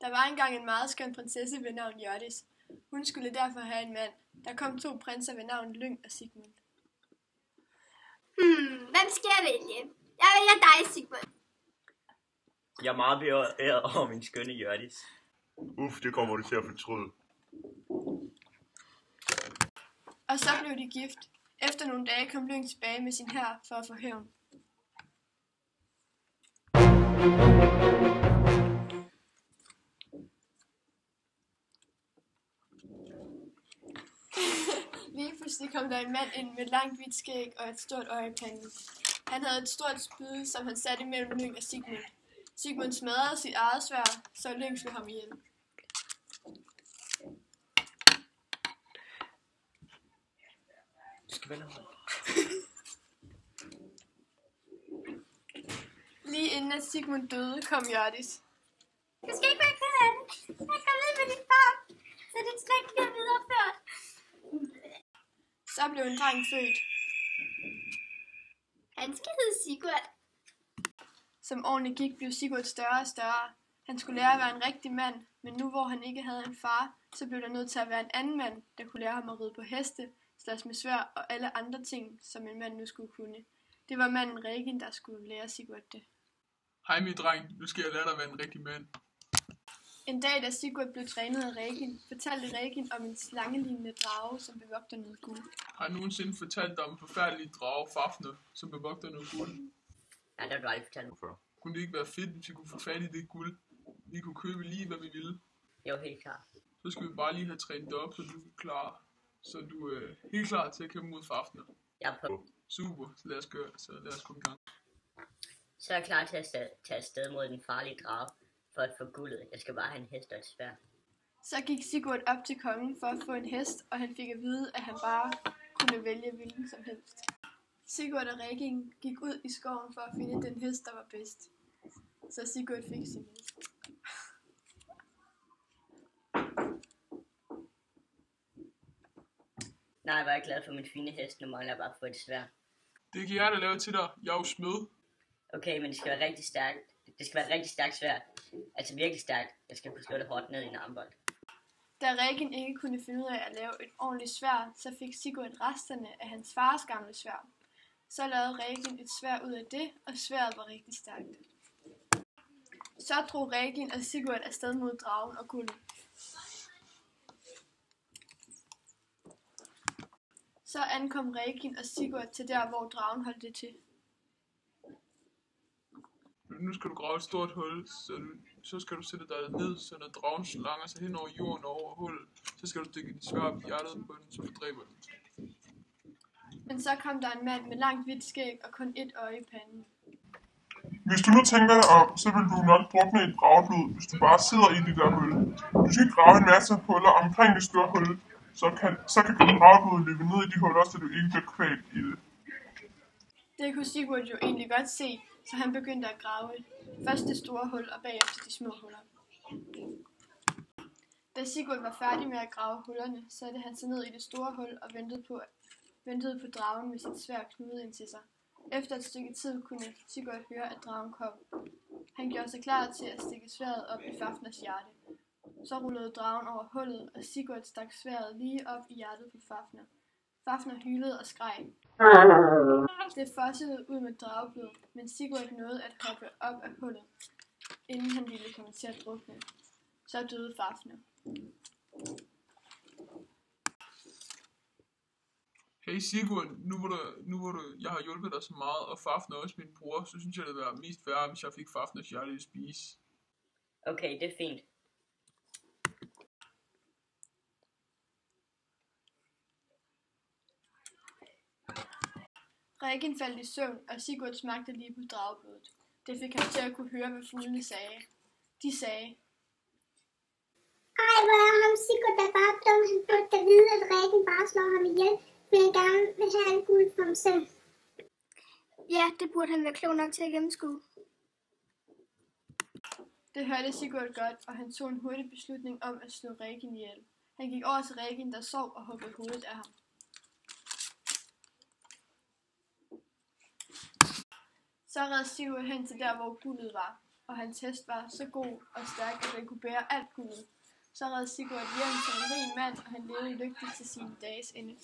Der var engang en meget skøn prinsesse ved navn Hjørdis. Hun skulle derfor have en mand. Der kom 2 prinser ved navn Lyng og Sigmund. Hvem skal jeg vælge? Jeg vælger dig, Sigmund. Jeg er meget beæret over min skønne Hjørdis. Det kommer du til at fortryde. Og så blev de gift. Efter nogle dage kom Lyng tilbage med sin hær for at få hævn. Lige pludselig kom der en mand ind med langt hvidt skæg og et stort øje i panden. Han havde et stort spyd, som han satte mellem Lyng og Sigmund. Sigmund smadrede sit eget sværd, så Lyng slog ham ihjel. Du skal vende ham. Lige inden at Sigmund døde, kom Hjørdis. Du skal ikke være ked af det. Jeg kom ned med dit barn, så dit slægt bliver videreført. Så blev en dreng født. Han skal hedde Sigurd. Som årene gik, blev Sigurd større og større. Han skulle lære at være en rigtig mand, men nu hvor han ikke havde en far, så blev der nødt til at være en anden mand, der kunne lære ham at ride på heste, slås med sværd og alle andre ting, som en mand nu skulle kunne. Det var manden Regin, der skulle lære Sigurd det. Hej min dreng, nu skal jeg lære dig at være en rigtig mand. En dag, da Sigurd blev trænet af Regin, fortalte Regin om en slangelignende drage, som bevogter noget guld. Har jeg nogensinde fortalt dig om en forfærdelig drage, Fafner, som bevogter noget guld? Ja, det har du aldrig fortalt mig før. Kunne det ikke være fedt, hvis vi kunne få fat i det guld? Vi kunne købe lige, hvad vi ville. Jeg var helt klar. Så skal vi bare lige have trænet dig op, så du er klar. Så du er helt klar til at kæmpe mod Fafner. Jeg er på. Super, så lad os komme i gang. Så er jeg klar til at tage afsted mod den farlige drage for at få guldet. Jeg skal bare have en hest og et sværd. Så gik Sigurd op til kongen for at få en hest, og han fik at vide, at han bare kunne vælge hvilken som helst. Sigurd og Regin gik ud i skoven for at finde den hest, der var bedst. Så Sigurd fik sin hest. Nej, var jeg glad for min fine hest. Nu mangler jeg bare at få et sværd. Det kan jeg da lave til dig. Jeg er jo smed. Okay, men det skal være rigtig stærkt. Det skal være et rigtig stærkt sværd. Altså virkelig stærkt. Jeg skal kunne slå det hårdt ned i en armbold. Da Regin ikke kunne finde ud af at lave et ordentligt sværd, så fik Sigurd resterne af hans fars gamle sværd. Så lavede Regin et sværd ud af det, og sværdet var rigtig stærkt. Så drog Regin og Sigurd afsted mod dragen og guldet. Så ankom Regin og Sigurd til der, hvor dragen holdt det til. Nu skal du grave et stort hul, så skal du sætte dig ned, så når dragen slanger sig hen over jorden og over hullet, så skal du stikke dit sværd op i hjertet på den, så fordræber den. Men så kom der en mand med langt hvidt skæg og kun et øje i panden. Hvis du nu tænker dig om, så vil du nok drukne i drageblod, hvis du bare sidder i det der hul. Du skal grave en masse huller omkring det store hul, så kan drageblodet løbe ned i de huller, så du ikke bliver kvalt i det. Det kunne Sigurd jo egentlig godt se, så han begyndte at grave først det store hul og bagefter de små huller. Da Sigurd var færdig med at grave hullerne, satte han sig ned i det store hul og ventede på dragen med sit sværd knudet ind til sig. Efter et stykke tid kunne Sigurd høre, at dragen kom. Han gjorde sig klar til at stikke sværdet op i Fafners hjerte. Så rullede dragen over hullet, og Sigurd stak sværdet lige op i hjertet på Fafner. Fafner hylede og skreg. Det fossede ud med drageblod, men Sigurd nåede at hoppe op af hullet, inden han ville komme til at drukne. Så døde Fafner. Hey Sigurd, nu hvor jeg har hjulpet dig så meget, og Fafner også min bror, så synes jeg, det ville være mest værre, hvis jeg fik Fafners hjerte at spise. Okay, det er fint. Regin faldt i søvn, og Sigurd smagte lige på drageblodet. Det fik ham til at kunne høre, hvad fuglene sagde. De sagde: Ej, hvor er ham Sigurd, der bare dum. Han burde da vide, at Regin bare slår ham ihjel, men han gerne vil have alt guld for ham selv. Ja, det burde han være klog nok til at gennemskue. Det hørte Sigurd godt, og han tog en hurtig beslutning om at slå Regin ihjel. Han gik over til Regin, der sov, og huggede hovedet af ham. Så red Sigurd hen til der, hvor guldet var, og hans hest var så god og stærk, at den kunne bære alt guld. Så red Sigurd hjem som en rig mand, og han levede lykkeligt til sine dages ende.